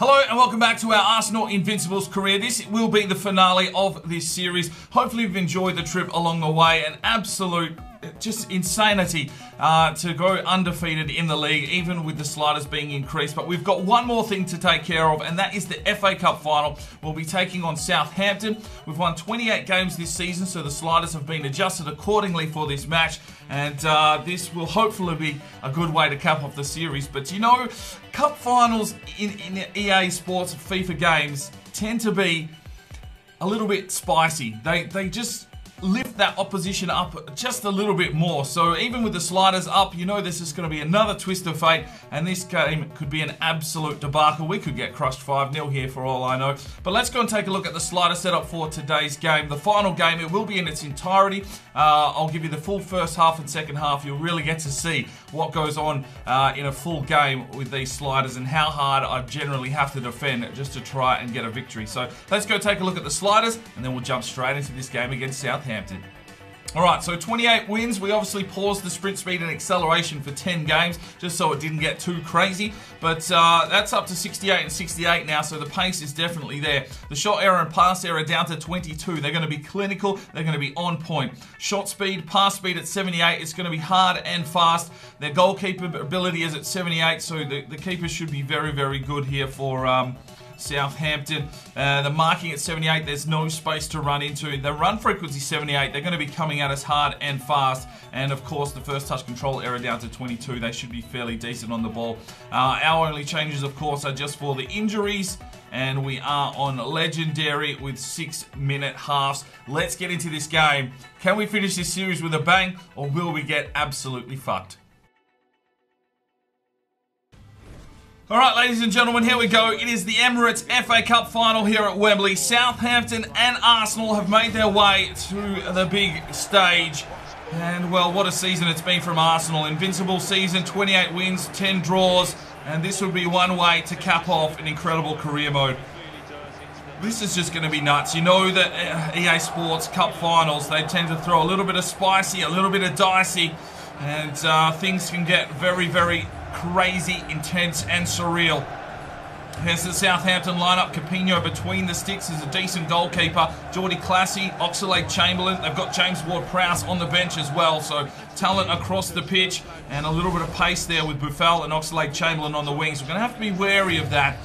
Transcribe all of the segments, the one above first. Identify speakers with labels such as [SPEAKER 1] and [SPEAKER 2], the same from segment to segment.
[SPEAKER 1] Hello and welcome back to our Arsenal Invincibles career. This will be the finale of this series. Hopefully you've enjoyed the trip along the way. An absolute just insanity to go undefeated in the league, even with the sliders being increased. But we've got one more thing to take care of, and that is the FA Cup final. We'll be taking on Southampton. We've won 28 games this season, so the sliders have been adjusted accordingly for this match. And this will hopefully be a good way to cap off the series. But you know, cup finals in EA Sports FIFA games tend to be a little bit spicy. They just lift that opposition up just a little bit more. So even with the sliders up, you know this is going to be another twist of fate, and this game could be an absolute debacle. We could get crushed 5-0 here for all I know. But let's go and take a look at the slider setup for today's game. The final game, it will be in its entirety. I'll give you the full first half and second half. You'll really get to see what goes on in a full game with these sliders and how hard I generally have to defend just to try and get a victory. So let's go take a look at the sliders, and then we'll jump straight into this game against Southampton. Alright, so 28 wins. We obviously paused the sprint speed and acceleration for 10 games, just so it didn't get too crazy. But that's up to 68 and 68 now, so the pace is definitely there. The shot error and pass error down to 22. They're going to be clinical. They're going to be on point. Shot speed, pass speed at 78. It's going to be hard and fast. Their goalkeeper ability is at 78, so the keepers should be very, very good here for Southampton. The marking at 78, there's no space to run into. The run frequency 78, they're going to be coming at us hard and fast. And of course, the first touch control error down to 22. They should be fairly decent on the ball. Our only changes, of course, are just for the injuries. And we are on legendary with 6-minute halves. Let's get into this game. Can we finish this series with a bang, or will we get absolutely fucked? Alright, ladies and gentlemen, here we go. It is the Emirates FA Cup final here at Wembley. Southampton and Arsenal have made their way to the big stage. And, well, what a season it's been from Arsenal. Invincible season, 28 wins, 10 draws. And this would be one way to cap off an incredible career mode. This is just going to be nuts. You know that EA Sports Cup finals, they tend to throw a little bit of spicy, a little bit of dicey. And things can get very, very crazy, intense, and surreal. Here's the Southampton lineup. Capinho between the sticks is a decent goalkeeper. Geordie Classy, Oxlade-Chamberlain. They've got James Ward-Prowse on the bench as well. So talent across the pitch and a little bit of pace there with Buffal and Oxlade-Chamberlain on the wings. We're going to have to be wary of that.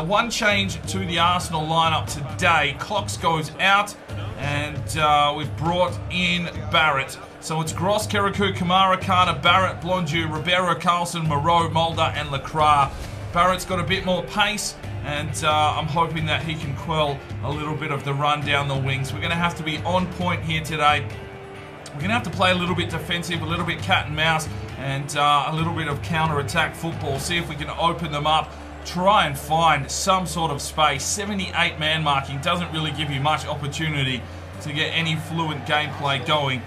[SPEAKER 1] One change to the Arsenal lineup today. Cox goes out and we've brought in Barrett. So it's Gross, Keraku, Kamara, Carter, Barrett, Blondieu, Ribeiro, Carlson, Moreau, Mulder, and Lacroix. Barrett's got a bit more pace, and I'm hoping that he can quell a little bit of the run down the wings. We're going to have to be on point here today. We're going to have to play a little bit defensive, a little bit cat and mouse, and a little bit of counter-attack football. See if we can open them up. Try and find some sort of space. 78 man marking doesn't really give you much opportunity to get any fluent gameplay going.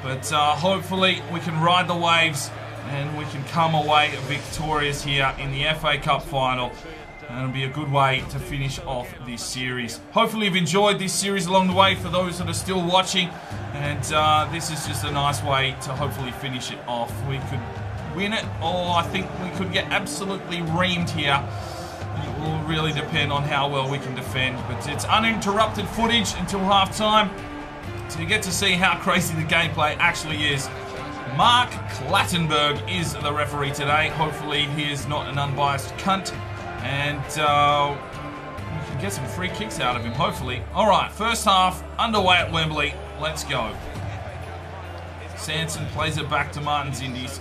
[SPEAKER 1] But hopefully we can ride the waves and we can come away victorious here in the FA Cup final. And it'll be a good way to finish off this series. Hopefully you've enjoyed this series along the way for those that are still watching. And this is just a nice way to hopefully finish it off. We could win it, or I think we could get absolutely reamed here. It will really depend on how well we can defend. But it's uninterrupted footage until half-time. So you get to see how crazy the gameplay actually is. Mark Clattenburg is the referee today. Hopefully he is not an unbiased cunt. And we can get some free kicks out of him, hopefully. Alright, first half underway at Wembley. Let's go. Sanson plays it back to Martins Indies.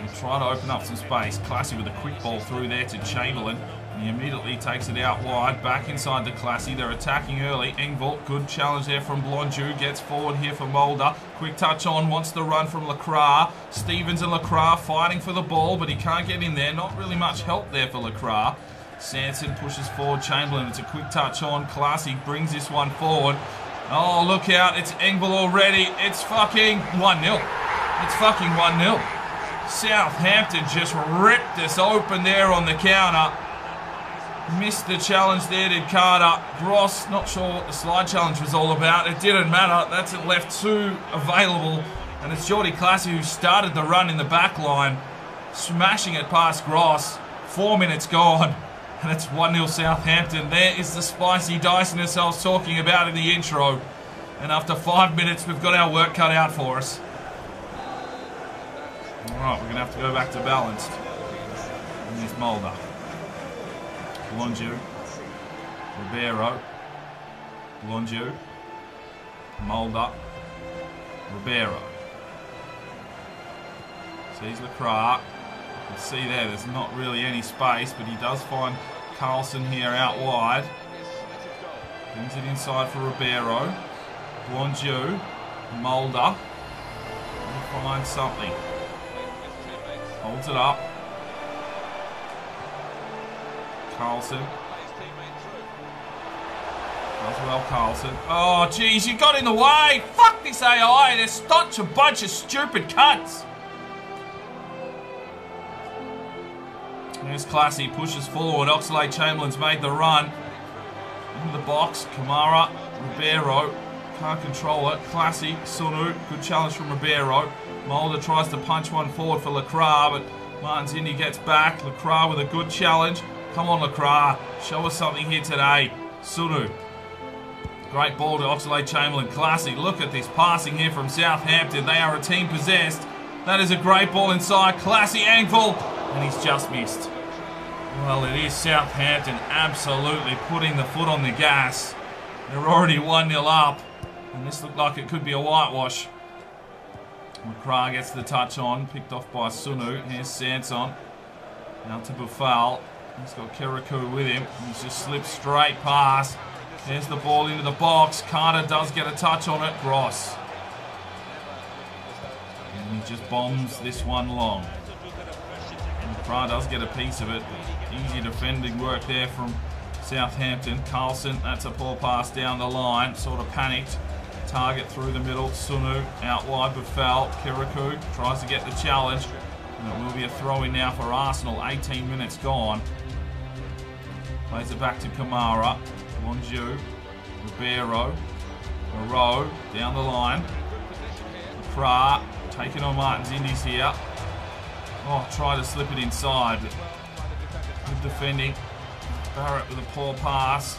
[SPEAKER 1] He'll try to open up some space. Classy with a quick ball through there to Chamberlain. He immediately takes it out wide, back inside to Classy. They're attacking early. Engvall, good challenge there from Blondieu. Gets forward here for Mulder. Quick touch on, wants the run from Lacroix. Stevens and Lacroix fighting for the ball, but he can't get in there. Not really much help there for Lacroix. Sanson pushes forward Chamberlain. It's a quick touch on. Classy brings this one forward. Oh, look out. It's Engvall already. It's fucking 1-0. It's fucking 1-0. Southampton just ripped us open there on the counter. Missed the challenge there, did Carter. Gross, not sure what the slide challenge was all about. It didn't matter. That's it, left two available. And it's Geordie Classy who started the run in the back line. Smashing it past Gross. 4 minutes gone. And it's 1-0 Southampton. There is the spicy diciness I was talking about in the intro. And after 5 minutes, we've got our work cut out for us. Alright, we're going to have to go back to balanced. And there's Mulder. Blondieu. Ribeiro. Blondieu. Mulder. Ribeiro. Sees Lacroix. You can see there's not really any space, but he does find Carlson here out wide. Brings it inside for Ribeiro. Blondieu. Mulder. Finds something. Holds it up. Carlson. Does well, Carlson. Oh, jeez, you got in the way. Fuck this AI. They're such a bunch of stupid cunts. There's Classy, pushes forward. Oxlade-Chamberlain's made the run. Into the box. Kamara, Ribeiro. Can't control it. Classy, Sunu. Good challenge from Ribeiro. Mulder tries to punch one forward for Lacroix, but Martins Indy gets back. Lacroix with a good challenge. Come on, Lacroix. Show us something here today. Sunu. Great ball to Oxlade-Chamberlain. Classy. Look at this passing here from Southampton. They are a team possessed. That is a great ball inside. Classy angle. And he's just missed. Well, it is Southampton absolutely putting the foot on the gas. They're already 1-0 up. And this looked like it could be a whitewash. Lacroix gets the touch on. Picked off by Sunu. Here's Sanson. Now to Buffal. He's got Kirikou with him. He's just slipped straight past. There's the ball into the box. Carter does get a touch on it. Gross. And he just bombs this one long. Lacroix does get a piece of it. Easy defending work there from Southampton. Carlson, that's a poor pass down the line. Sort of panicked. Target through the middle. Sunu out wide. Buffal. Kirikou tries to get the challenge. And it will be a throw-in now for Arsenal. 18 minutes gone. Plays it back to Kamara. Blondieu. Ribeiro. Moreau down the line. Lacroix taking on Martins Indies here. Oh, try to slip it inside. Good defending. Barrett with a poor pass.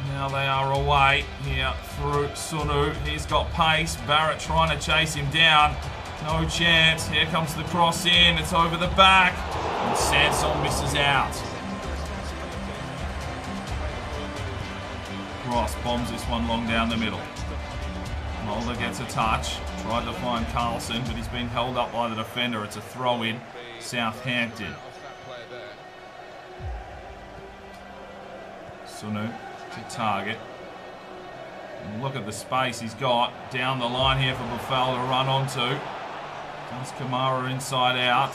[SPEAKER 1] Now they are away here through Sunu. He's got pace. Barrett trying to chase him down. No chance. Here comes the cross in. It's over the back. And Sanson misses out. Ross bombs this one long down the middle. Mulder gets a touch. Tried to find Carlson, but he's been held up by the defender. It's a throw-in. Southampton. Sunu to target. And look at the space he's got down the line here for Buffal to run onto. Does Kamara inside out.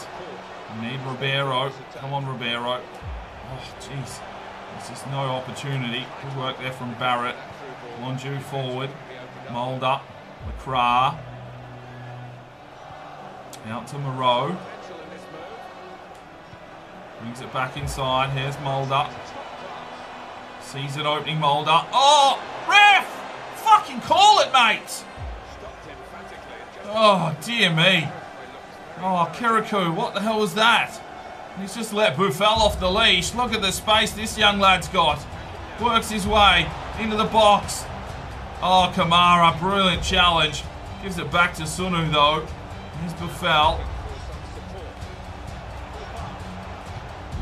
[SPEAKER 1] We need Ribeiro. Come on, Ribeiro. Oh, jeez. There's just no opportunity. Good work there from Barrett. Blondieu forward. Mulder. Lacroix. Out to Moreau. Brings it back inside. Here's Mulder. Sees it opening, Mulder. Oh! Ref! Fucking call it, mate! Oh, dear me. Oh, Kirikou, what the hell was that? He's just let Buffal off the leash. Look at the space this young lad's got. Works his way into the box. Oh, Kamara, brilliant challenge. Gives it back to Sunu, though. Here's Buffal.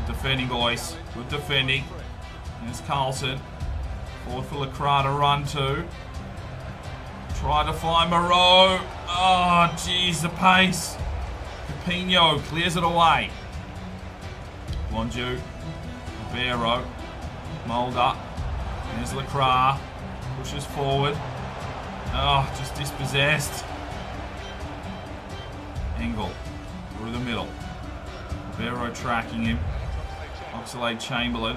[SPEAKER 1] Good defending, boys. Good defending. There's Carlson. Forward for Lacroix to run to. Try to find Moreau. Oh, jeez, the pace. Capinho clears it away. Blondieu. Ribeiro. Mulder. There's Lacroix. Pushes forward. Oh, just dispossessed. Engel. Through the middle. Ribeiro tracking him. Oxlade-Chamberlain.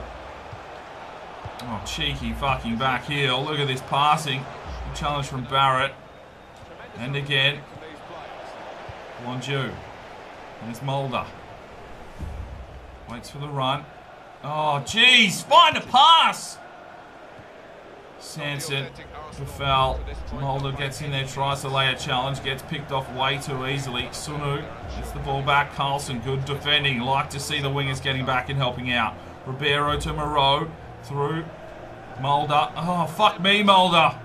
[SPEAKER 1] Oh, cheeky fucking back heel. Look at this passing. Good challenge from Barrett. And again. Blondieu. There's Mulder. Waits for the run. Oh, jeez. Find a pass. Sanson. Buffal. Mulder gets in there. Tries to lay a challenge. Gets picked off way too easily. Sunu gets the ball back. Carlson. Good defending. Like to see the wingers getting back and helping out. Ribeiro to Moreau. Through. Mulder. Oh, fuck me, Mulder.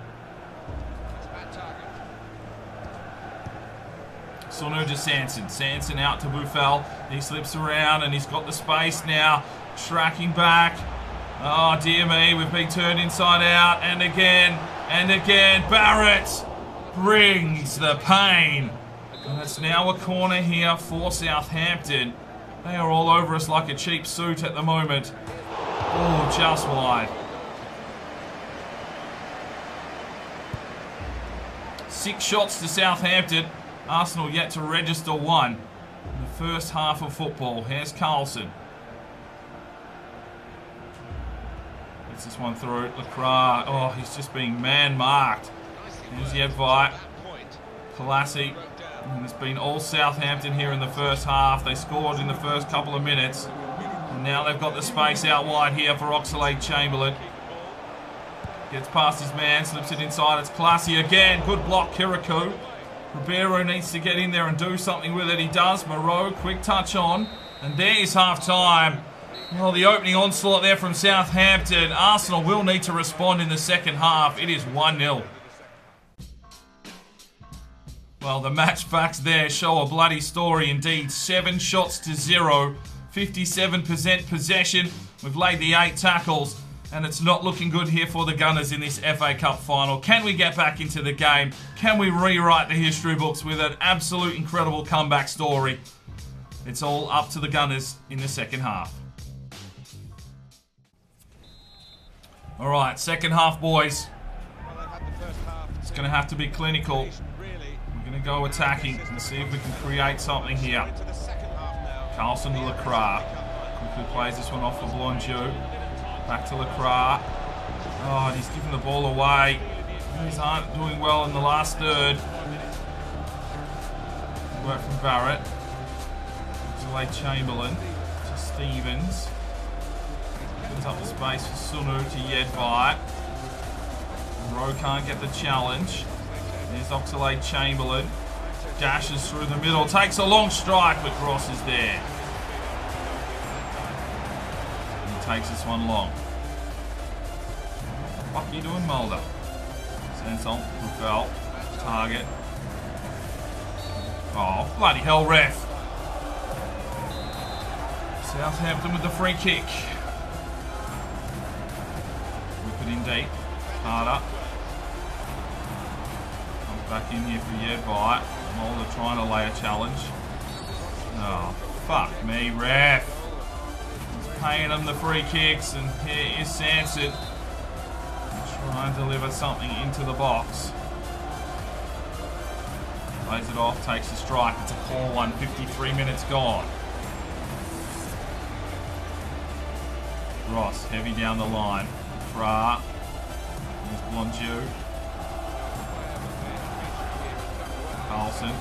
[SPEAKER 1] Sunu to Sanson. Sanson out to Buffel. He slips around and he's got the space now. Tracking back. Oh, dear me. We've been turned inside out. And again. And again. Barrett brings the pain. And it's now a corner here for Southampton. They are all over us like a cheap suit at the moment. Oh, just wide. 6 shots to Southampton. Arsenal yet to register one in the first half of football. Here's Carlson. Gets this one through. Lacroix. Oh, he's just being man-marked. Here's Yedvite. Palasi. It's been all Southampton here in the first half. They scored in the first couple of minutes. And now they've got the space out wide here for Oxlade-Chamberlain. Gets past his man, slips it inside. It's Classy again. Good block, Kirikou. Ribeiro needs to get in there and do something with it. He does. Moreau, quick touch on. And there's half-time. Well, the opening onslaught there from Southampton. Arsenal will need to respond in the second half. It is 1-0. Well, the match facts there show a bloody story indeed. 7 shots to 0. 57% possession. We've laid the 8 tackles. And it's not looking good here for the Gunners in this FA Cup final. Can we get back into the game? Can we rewrite the history books with an absolute incredible comeback story? It's all up to the Gunners in the second half. All right, second half, boys. It's going to have to be clinical. We're going to go attacking and see if we can create something here. Carlson to Lacroix. Quickly plays this one off for Blondieu. Back to Lacroix. Oh, and he's giving the ball away. These aren't doing well in the last third. Work from Barrett. Oxlade-Chamberlain to Stevens. Opens up the space for Sunu to Yedvite. Rowe can't get the challenge. There's Oxlade-Chamberlain. Dashes through the middle. Takes a long strike, but Gross is there. Takes this one long. What are you doing, Mulder? Sanson, Buffel, target. Oh, bloody hell, ref. Southampton with the free kick. Whip it in deep. Harder. Comes back in here for Yedvite. Mulder trying to lay a challenge. Oh, fuck me, ref. Paying them the free kicks, and here is Sanson trying to deliver something into the box. Plays it off, takes the strike. It's a poor one, 53 minutes gone. Ross, heavy down the line. Fra. There's Blondieu. Carlson.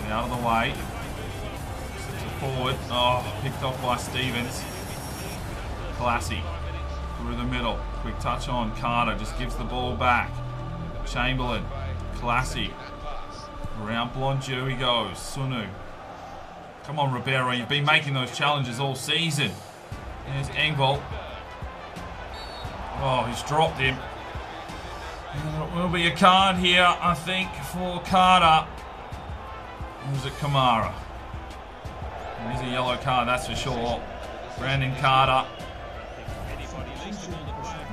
[SPEAKER 1] Get out of the way. Forward. Oh, picked off by Stevens. Classy. Through the middle. Quick touch on. Carter just gives the ball back. Chamberlain. Classy. Around Blondieu he goes. Sunu. Come on, Ribeiro. You've been making those challenges all season. There's Engvall. Oh, he's dropped him. And it will be a card here, I think, for Carter. Or is it Kamara? There's a yellow card, that's for sure. Brandon Carter.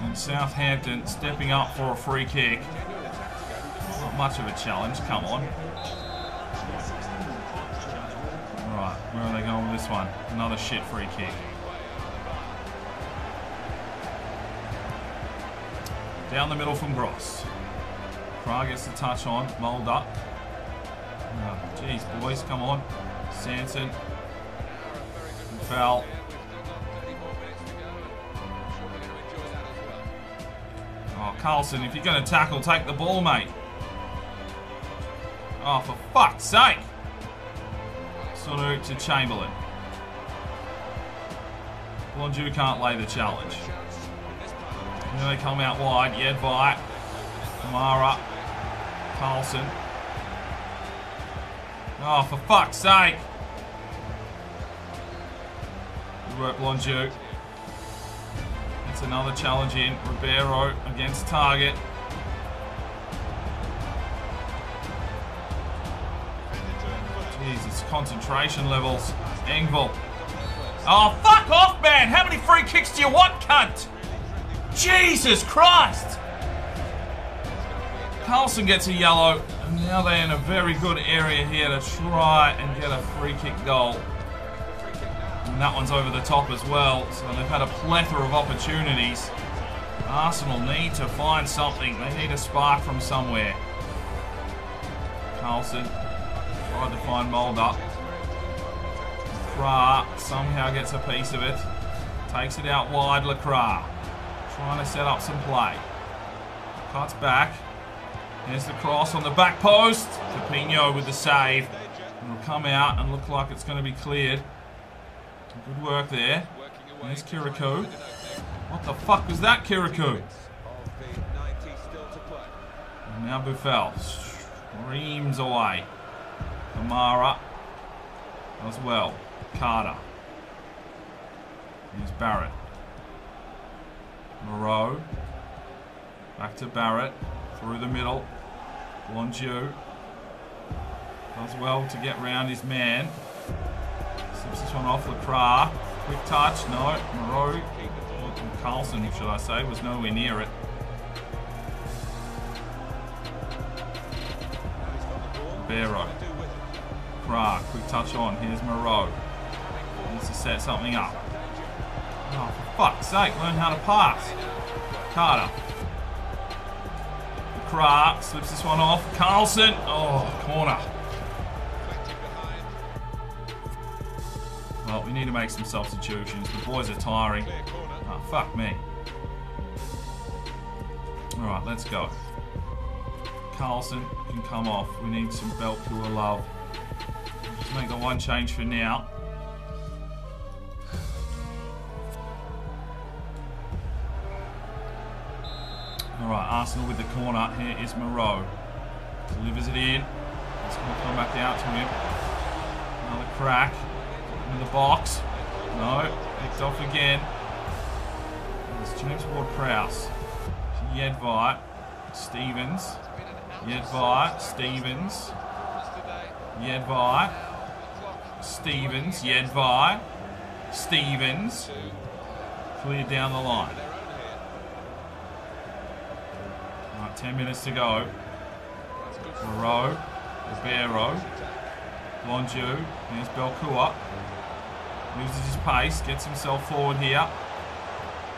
[SPEAKER 1] And Southampton stepping up for a free kick. Not much of a challenge, come on. Alright, where are they going with this one? Another shit free kick. Down the middle from Gross. Prague gets the touch on. Mulder. Jeez, boys, come on. Sanson. Foul. Oh, Carlson, if you're going to tackle, take the ball, mate. Oh, for fuck's sake. Sunu to Chamberlain. Blondieu can't lay the challenge. And then they come out wide. Yedvite. Kamara. Carlson. Oh, for fuck's sake. Good work, Blonju. It's another challenge in. Ribeiro against target. Jesus, concentration levels. Engvall. Oh, fuck off, man! How many free kicks do you want, cunt? Jesus Christ! Carlson gets a yellow, and now they're in a very good area here to try and get a free kick goal. And that one's over the top as well, so they've had a plethora of opportunities. Arsenal need to find something. They need a spark from somewhere. Carlson tried to find Mulder. Lacroix somehow gets a piece of it. Takes it out wide, Lacroix. Trying to set up some play. Cuts back. There's the cross on the back post. Capinho with the save. It'll come out and look like it's going to be cleared. Good work there. There's Kirikou. What the fuck was that, Kirikou? And now Buffel screams away. Kamara as well. Carter. Here's Barrett. Moreau. Back to Barrett. Through the middle. Blonju. Does well to get round his man. Slips this one off Lacroix. Quick touch. No. Moreau. Carlson, should I say, was nowhere near it. Barrow. Lacroix. Quick touch on. Here's Moreau. Needs to set something up. Oh, for fuck's sake. Learn how to pass. Carter. Lacroix. Slips this one off. Carlson. Oh, corner. Well, we need to make some substitutions. The boys are tiring. Oh, fuck me. Alright, let's go. Carlson can come off. We need some Belcourt love. Just make the one change for now. Alright, Arsenal with the corner. Here is Moreau. Delivers it in. It's going to come back out to him. Another crack. In the box. No. Picked off again. It's James Ward-Prowse. Jedvite. Stevens. Jedvite. Stevens. Jedvite. Stevens. Jedvite. Stevens. Cleared down the line. Alright, 10 minutes to go. Moreau. Ribeiro. Blonju. There's Belcourt. Loses his pace. Gets himself forward here.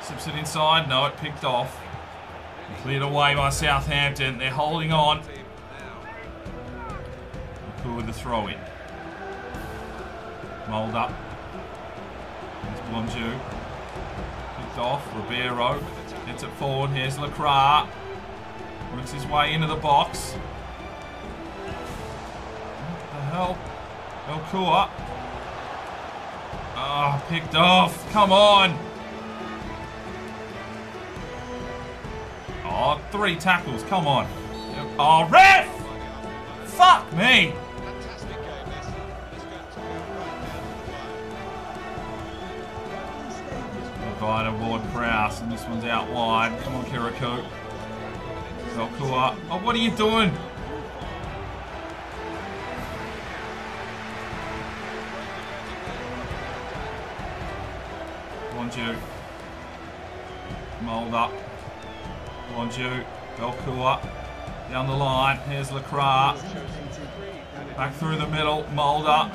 [SPEAKER 1] Slips it inside. No, it picked off. Cleared away by Southampton. They're holding on. Cool with the throw in. Mulder. There's Blonju. Picked off. Ribeiro. Gets it forward. Here's Lacroix. Works his way into the box. What the hell? Belcourt. Oh, picked off. Come on. Oh, 3 tackles. Come on. Oh, ref! Fuck me. Divided Ward-Prowse, and this one's out wide. Come on, Kirikou. Belcourt. Oh, what are you doing? Blonju. Mulder. Blonju. Belcourt. Down the line. Here's Lacroix. Back through the middle. Mulder.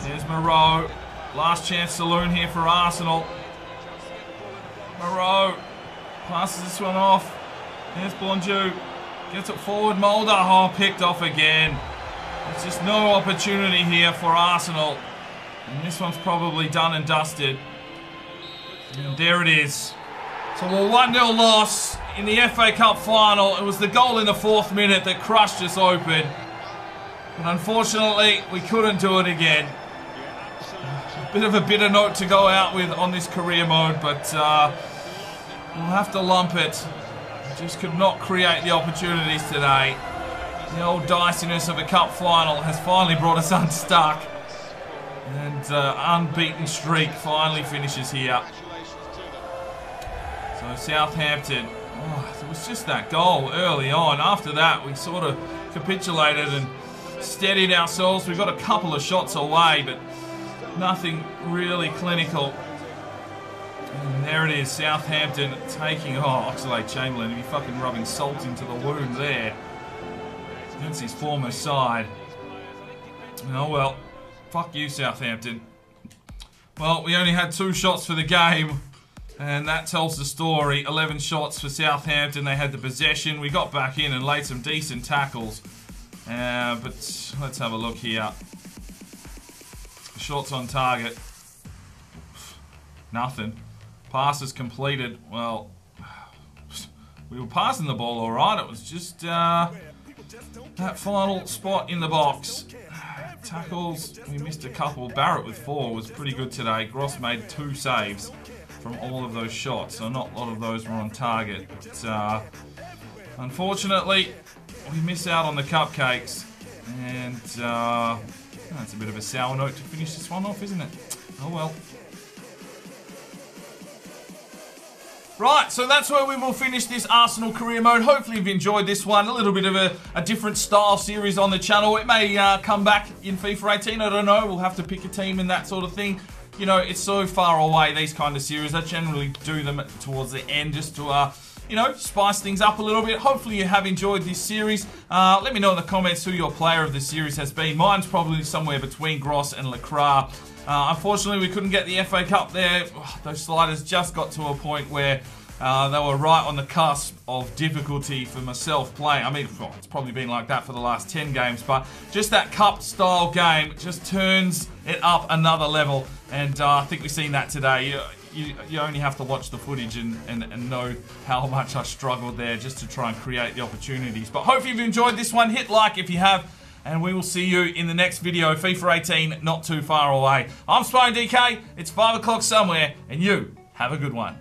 [SPEAKER 1] Here's Moreau. Last chance saloon here for Arsenal. Moreau. Passes this one off. Here's Blonju. Gets it forward. Mulder. Oh, picked off again. There's just no opportunity here for Arsenal. And this one's probably done and dusted. And there it is. So a 1-0 loss in the FA Cup final. It was the goal in the 4th minute that crushed us open. But unfortunately, we couldn't do it again. A bit of a bitter note to go out with on this career mode, but we'll have to lump it. Just could not create the opportunities today. The old diciness of a cup final has finally brought us unstuck. And unbeaten streak finally finishes here. So Southampton, it was just that goal early on. After that, we sort of capitulated and steadied ourselves. We got a couple of shots away, but nothing really clinical. And there it is, Southampton taking... Oxlade-Chamberlain, he'd be fucking rubbing salt into the wound there. Against his former side. Oh well, fuck you, Southampton. Well, we only had 2 shots for the game, and that tells the story. 11 shots for Southampton. They had the possession. We got back in and laid some decent tackles. But let's have a look here. Shots on target. Nothing. Passes completed. Well, we were passing the ball alright. It was just that final spot in the box. Tackles, we missed a couple. Barrett with 4 was pretty good today. Gross made 2 saves from all of those shots, so not a lot of those were on target. But unfortunately, we miss out on the cupcakes, and that's a bit of a sour note to finish this one off, isn't it? Oh well. Right, so that's where we will finish this Arsenal career mode. Hopefully you've enjoyed this one. A little bit of a different style series on the channel. It may come back in FIFA 18, I don't know. We'll have to pick a team and that sort of thing. You know, it's so far away, these kind of series. I generally do them towards the end just to, you know, spice things up a little bit. Hopefully you have enjoyed this series. Let me know in the comments who your player of the series has been. Mine's probably somewhere between Gross and Lacroix. Unfortunately, we couldn't get the FA Cup there. Those sliders just got to a point where they were right on the cusp of difficulty for myself playing. I mean, it's probably been like that for the last 10 games, but just that cup-style game just turns it up another level, and I think we've seen that today. You only have to watch the footage and know how much I struggled there just to try and create the opportunities. But hopefully you've enjoyed this one. Hit like if you have. And we will see you in the next video. FIFA 18, not too far away. I'm Spying DK. It's 5 o'clock somewhere. And you, have a good one.